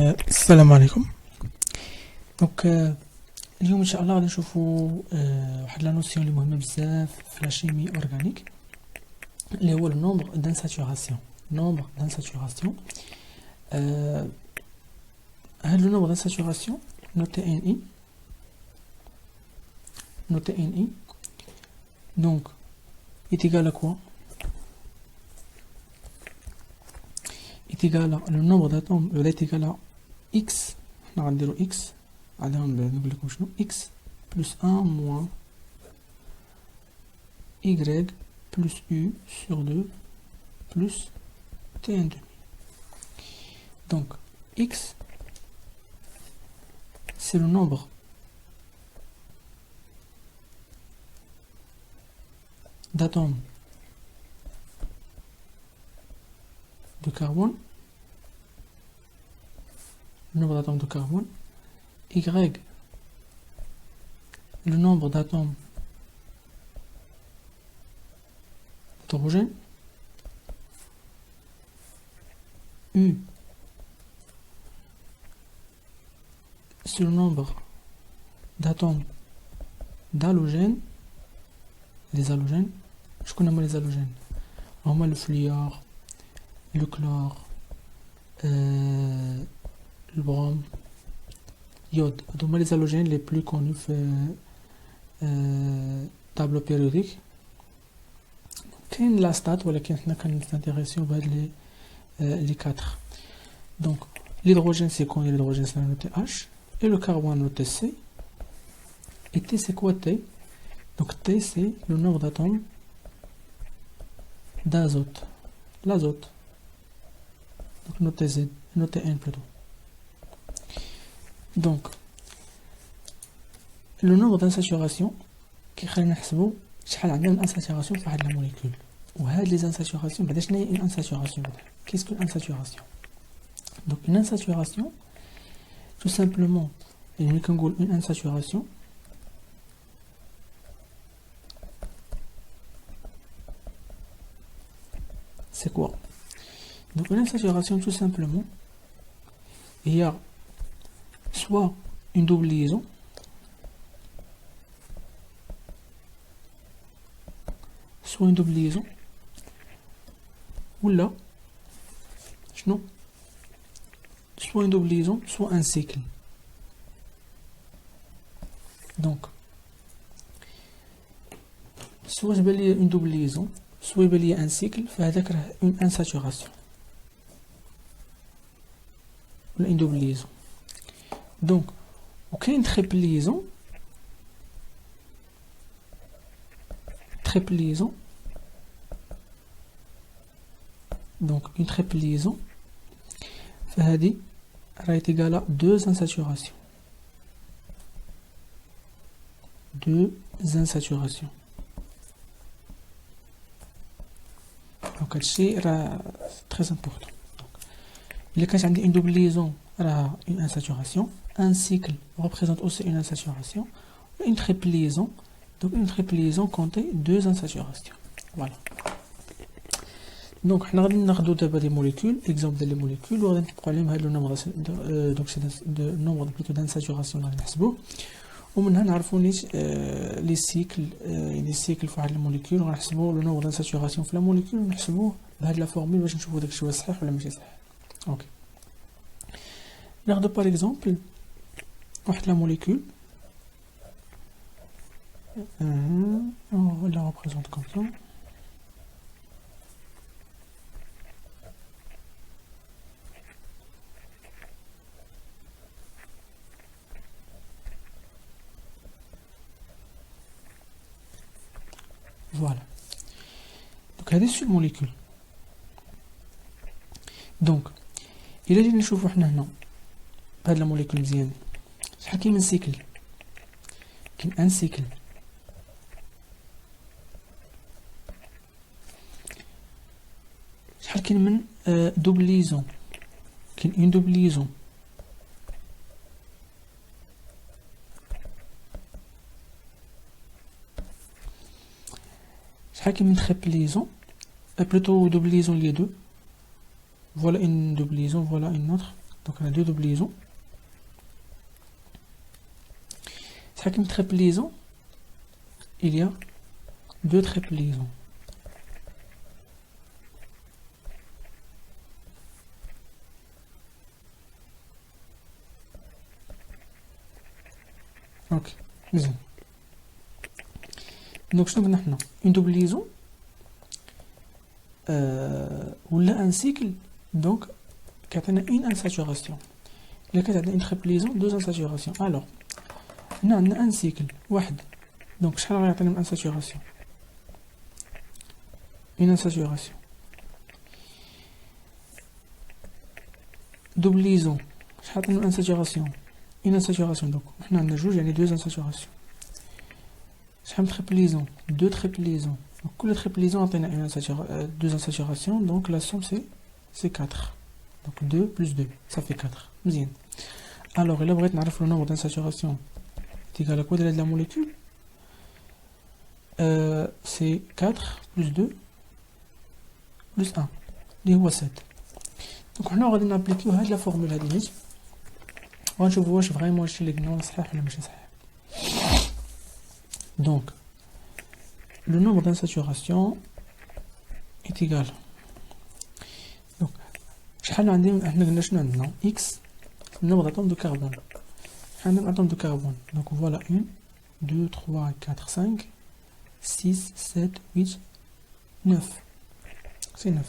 السلام عليكم. دونك اليوم ان شاء الله غادي نشوفوا واحد لا نوسيون اللي مهمه بزاف في لا شيمي اورغانيك اللي هو النومبر دانساتوراسيون. نومبر دانساتوراسيون هاد لو نومبر دانساتوراسيون نوتي ان اي donc est égal à quoi? Est égal à le nombre d'atomes est égal à x. On va dire x. Allez, on va dire x plus 1 moins y plus u sur 2 plus t1 demi. Donc x c'est le nombre d'atomes de carbone, le nombre d'atomes de carbone, y le nombre d'atomes d'hydrogène, u c'est le nombre d'atomes d'halogène. Les halogènes, je connais les halogènes, vraiment le fluor, le chlore, le brome, iode. Donc les halogènes les plus connus tableau périodique. Quelle la stat ou laquelle on a intéressé au bas les quatre. Donc l'hydrogène c'est quoi? L'hydrogène c'est la note H et le carbone note C. Et T c'est quoi T? Donc T c'est le nombre d'atomes d'azote. L'azote. Donc notez Z, notez N plutôt. Donc le nombre d'insaturation qui خلينا نحسبوا شحال عندنا d'insaturation في واحد la molécule. وهاد les insaturations بعدا شنو هي une insaturation بعدا؟ Qu'est-ce qu'une insaturation? Donc une insaturation tout simplement يعني كنقول une insaturation c'est quoi? Donc une insaturation tout simplement il y a soit une double liaison ou là soit une double liaison soit un cycle. Donc soit je vais lier une double liaison soit il y a un cycle فهذاك راه une insaturation ولا une double liaison. Donc وكاين triple liaison donc une triple liaison فهذه راه égale à deux insaturations. Donc c'est très important. Donc, quand j'ai une double liaison, une insaturation. Un cycle représente aussi une insaturation. Une triple liaison, donc une triple liaison comptait deux insaturations. Voilà. Donc on va regarder des molécules, exemple des molécules, on va voir le nombre de nombre plutôt d'insaturation dans les ومن هنا نعرفوا لي سيكل يعني سيكل في واحد الموليكول ونحسبوا لو نومبر دانساتوراسيون في لا موليكول ونحسبوه بهاد لا فورمول باش نشوفوا داك الشيء واش صحيح ولا ماشي صحيح. اوكي ناخذ باغ اكزومبل واحد لا موليكول on la représente comme ça. Voilà. Donc هذه سو موليكول. دونك الا جينا نشوفوا حنا هنا بهاد لا موليكول مزيان شحال كاين من سيكل؟ كاين ان سيكل. شحال كاين من دوبل ليزون؟ كاين اون دوبل ليزون. Une triple liaison, plutôt double liaison les deux. Voilà une double liaison, voilà une autre. Donc on a deux doubles liaisons. C'est une triple liaison. Il y a deux triples liaisons. Ok, bien. Donc je nous une double liaison ou là un cycle, donc qui a une insaturation. Il y a une triple liaison, deux insaturations. Alors, on a un cycle, واحد. Donc شحال غيعطينا من insaturation. Une insaturation. Double liaison, شحال غيعطينا من insaturation. Une insaturation. Donc on a جوج يعني deux insaturations. شحال من triple liaison, deux triple liaisons. Donc كل triple liaison عطينا deux insaturations. Donc la somme c'est 4. Donc 2 plus 2, ça fait 4. مزيان. Alors il a بغيت نعرف le nombre d'insaturation est égal à quoi de la molécule. C'est 4 plus 2 plus 1 اللي هو 7. Donc حنا غادي نابليكيو هاد لا فورمول هادي نيت ونشوفوا واش فريمون هادشي اللي قلنا صحيح ولا ماشي صحيح. Donc le nombre d'insaturation est égal. Donc شحال عندي حنا قلنا شنو عندنا x le nombre d'atomes de carbone. Un atome de carbone. Donc voilà 1, 2, 3, 4, 5, 6, 7, 8, 9. C'est 9.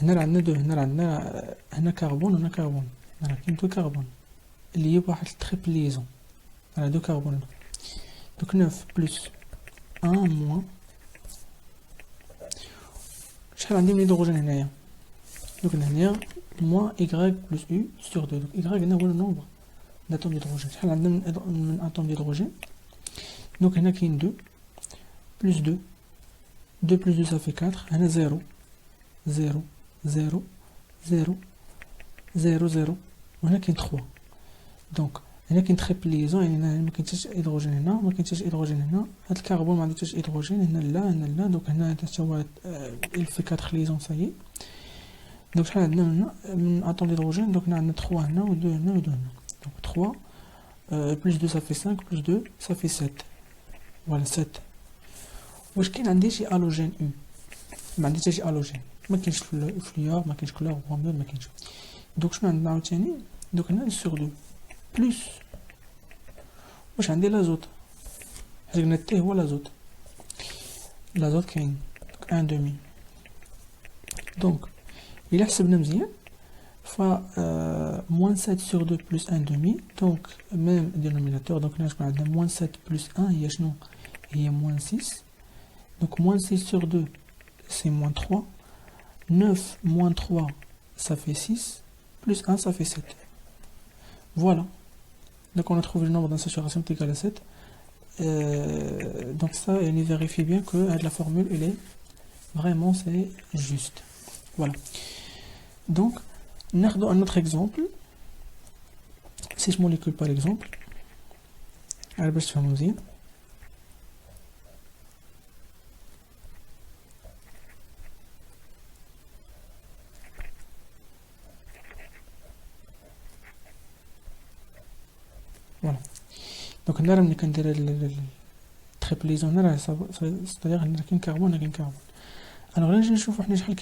هنا عندنا دو هنا عندنا هنا كربون وهنا كربون. هنا كاين دو كربون اللي هي بواحد التريبل ليزون. هنا دو كربون. Donc 9 plus 1 moins. شحال عندي من هيدروجين هنايا؟ Donc هنايا moins y plus u sur 2. Donc y هنا هو le nombre d'atomes d'hydrogène. شحال عندنا من atome d'hydrogène. Donc هنا كاين 2 plus 2. 2 plus 2 ça fait 4. هنا 0 0 0 0 0 0 وهنا كاين 3. Donc هنا كاين تريبل ليزون يعني هنا ما كاين حتى هيدروجين هنا ما كاين حتى هيدروجين هنا. هاد الكربون ما عنده حتى هيدروجين هنا لا هنا لا. دونك هنا حتى هو il fait 4 ليزون ça y est. Donc شحال عندنا من اتوم d'hydrogène. Donc هنا عندنا 3 هنا و 2 هنا و 2 هنا. Donc 3 plus 2 ça fait 5 plus 2 ça fait 7. Voilà 7. واش كاين عندي شي الوجين U؟ ما عندي حتى شي الوجين. ما كاينش فليور ما كاينش كلور بروميون ما كاينش. دونك شنو عندنا عاوتاني؟ دونك هنا سور 2 بلس واش عندي لازوت حيت قلنا تي هو لازوت. لازوت كاين ان دومي. دونك إلا حسبنا مزيان ف moins 7 sur 2 plus 1 demi. Donc même dénominateur. Donc هنا شكون عندنا moins 7 plus 1 هي شنو؟ هي moins 6. Donc moins 6 sur 2 c'est moins 3. 9 moins 3 ça fait 6 plus 1 ça fait 7. Voilà. Donc on a trouvé le nombre d'insaturation est égal à 7. Donc ça, on vérifie bien que la formule, elle est vraiment c'est juste. Voilà. Donc, on a un autre exemple. 6 molécules par exemple. Alors, je vais vous dire. Voilà. Donc هنا راه ملي كندير التريبل ليزون هنا راه c'est-à-dire هنا كاين كربون كاين كربون. الوغ غادي نجي نشوفو حنا شحال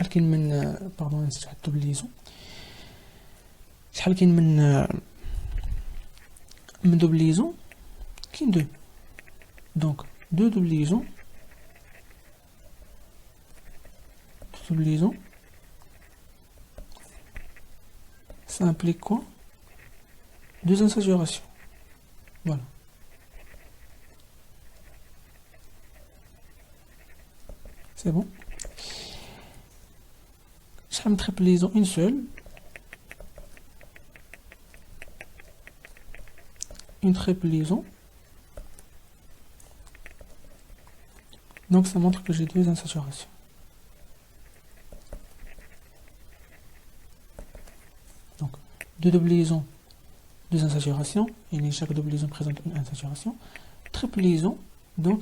كاين من باردون نسيت واحد الدوبل ليزون. شحال كاين من دوبل ليزون؟ كاين دو. دونك دو دوبل ليزون ça implique quoi? Deux insaturations. Voilà. C'est bon. شحال من triple liaison? Une seule. Une triple liaison. Donc ça montre que j'ai deux insaturations. Donc deux double liaisons, deux insaturations, et chaque double liaison présente une insaturation. Triple liaison, donc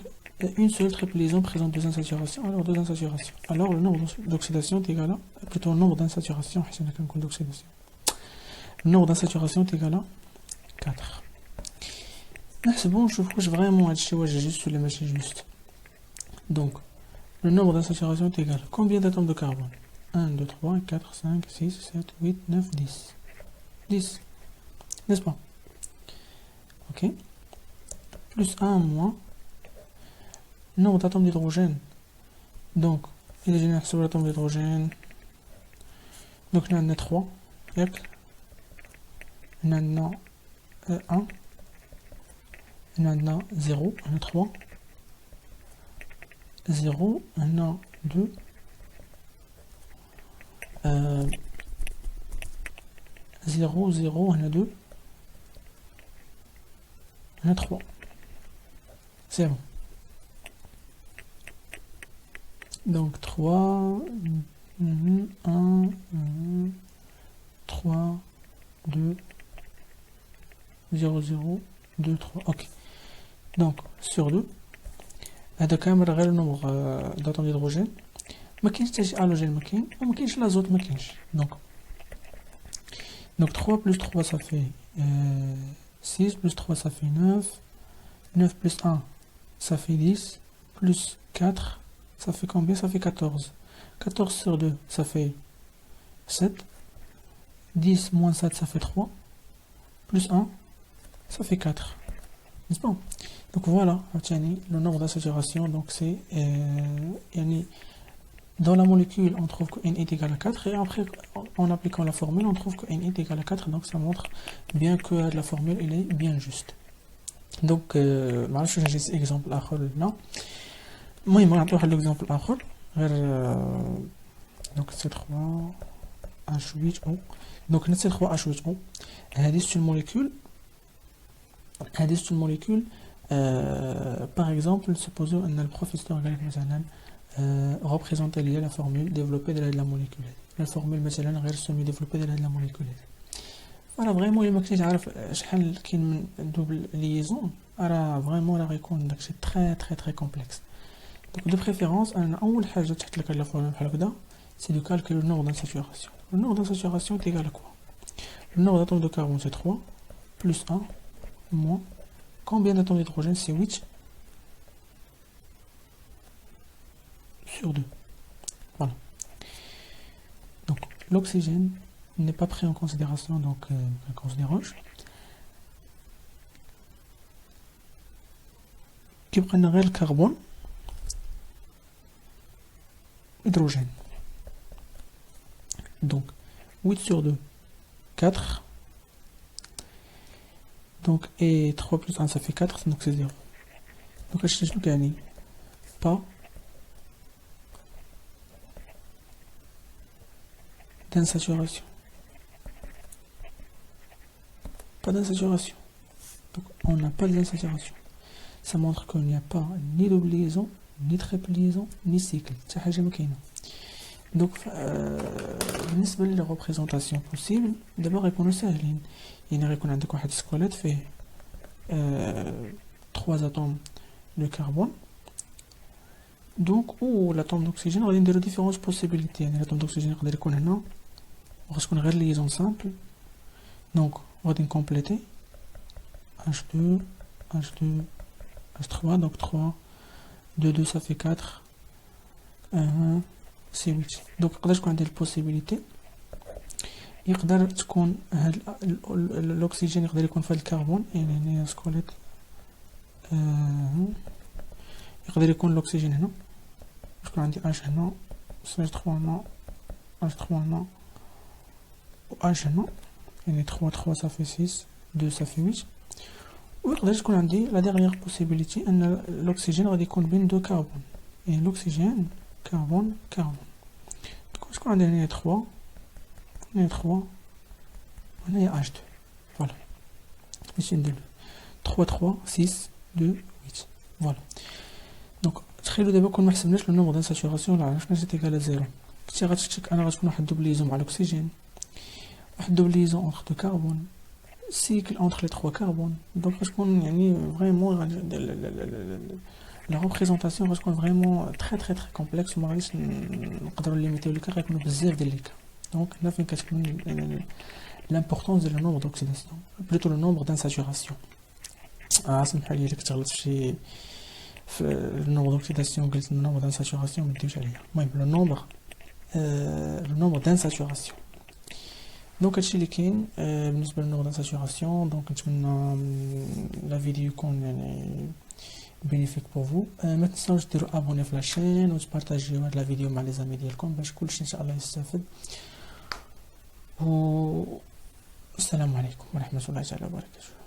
une seule triple liaison présente deux insaturations, alors deux insaturations. Alors le nombre d'oxydation est égal à, plutôt le nombre d'insaturations, le nombre d'insaturations est égal à 4. C'est bon, je trouve vraiment juste sur les machines juste. Donc, le nombre d'insaturations est égal à combien d'atomes de carbone? 1, 2, 3, 4, 5, 6, 7, 8, 9, 10. 10. N'est-ce pas? Ok. Plus 1 moins nombre d'atomes d'hydrogène. Donc, il est généré sur l'atome d'hydrogène. Donc, là, on a 3. On a 1. On a 0. On a 3. 0. On a 2. 0, 0. On a 2. On a 3. C'est bon. Donc 3, 1, 3, 2, 0, 0, 2, 3. Ok. Donc sur 2, هذا كامل غير النمبر d'atomes d'hydrogène. ما كاينش حتى شي halogène ما كاين وما كاينش l'azote ما كاينش. Donc 3 plus 3 ça fait 6 plus 3 ça fait 9. 9 plus 1 ça fait 10. Plus 4 ça fait combien? Ça fait 14. 14 sur 2 ça fait 7. 10 moins 7 ça fait 3. Plus 1 ça fait 4. N'est-ce pas? Donc voilà, le nombre d'insaturations, donc c'est dans la molécule on trouve que n est égal à 4 et après en appliquant la formule on trouve que n est égal à 4, donc ça montre bien que la formule elle est bien juste. Donc معرفتش واش نجي اكزامبل اخر لا. المهم نعطيو واحد ليكزامبل اخر غير دونك سي 3 H8O. Donc notre C3H8O هذه c'est une molécule. هذه c'est une molécule. Par exemple, supposons que le professeur représente la formule développée de la molécule. La formule مثلا semi-développée de la molécule. Voilà, vraiment, il m'a dit qu'il y a une double liaison. Alors, vraiment, c'est très très très complexe. Donc, de préférence, c'est de calculer le nombre d'insaturation. Le nombre d'insaturation est égal à quoi? Le nombre d'atomes de carbone, c'est 3, plus 1, moins. Combien d'atomes d'hydrogène? C'est 8 sur 2. Voilà. Donc, l'oxygène n'est pas pris en considération, donc considérons. Qui prendrait le carbone, hydrogène. Donc 8 sur 2, 4. Donc, et 3 plus 1 ça fait 4, donc c'est 0. Donc je vais gagner pas d'insaturation. Pas d'insaturation. Donc on n'a pas d'insaturation. Ça montre qu'il n'y a pas ni double liaison, ni triple liaison, ni cycle. Donc بالنسبة للريبريزونطاسيون بوسيبل دابا غيكونوا ساهلين. يعني غيكون عندك واحد سكولات فيه 3 atomes de carbone. Donc ou l'atome d'oxygène غادي نديرو différentes possibilités. يعني l'atome d'oxygène يقدر يكون هنا وغتكون غير liaison simple. Donc غادي نكومبليتي H2 H2 H3, donc 3 2 2 ça fait 4 1 c'est 8. Donc يقدر تكون عندي البوسيبيليتي يقدر تكون هاد الاكسجين يقدر يكون في هاد الكربون. يعني هنا سكوليت يقدر يكون الاكسجين هنا يكون عندي H هنا CH3 هنا H3 هنا و H هنا. يعني 3 3 ça fait 6 2 ça fait 8. ويقدر تكون عندي لا ديغنيير بوسيبيليتي ان الاكسجين غادي يكون بين دو كربون. يعني الاكسجين كربون كربون. دونك تكون عندي هنا 3 هنا 3 هنا H2. فوالا باش ندير 3 3 6 2 8. فوالا. دونك تخيلوا دابا كون ما حسبناش لو نومبر دانساتوراسيون لا عرفنا سيت ايكال 0. كنتي غتشك انا غتكون واحد دوبليزون مع الاكسجين واحد دوبليزون اونتر دو كربون cycle entre les 3 carbones. Donc je pense يعني vraiment لا ريبريزونطاسيون غتكون فريمون تري كومبلكس وما غاديش نقدروا ليميتيو ليكا، غيكونوا بزاف ديال ليكا. دونك هنا فين كتكون l'importance de le nombre d'oxydation, plutôt le nombre d'insaturation. سمح لي لك تغلط في le nombre d'oxydation قلت le nombre d'insaturation ما نديوش عليا. المهم le nombre d'insaturation. دونك هادشي اللي كاين بالنسبه للنومبر دانساتوراسيون. دونك نتمنى لا فيديو يكون يعني بينيفيك بور فو. ما تنساوش ديروا ابوني في لاشين وتبارطاجيو هاد لا فيديو مع لي زامي ديالكم باش كلشي ان شاء الله يستافد. والسلام عليكم ورحمه الله تعالى وبركاته.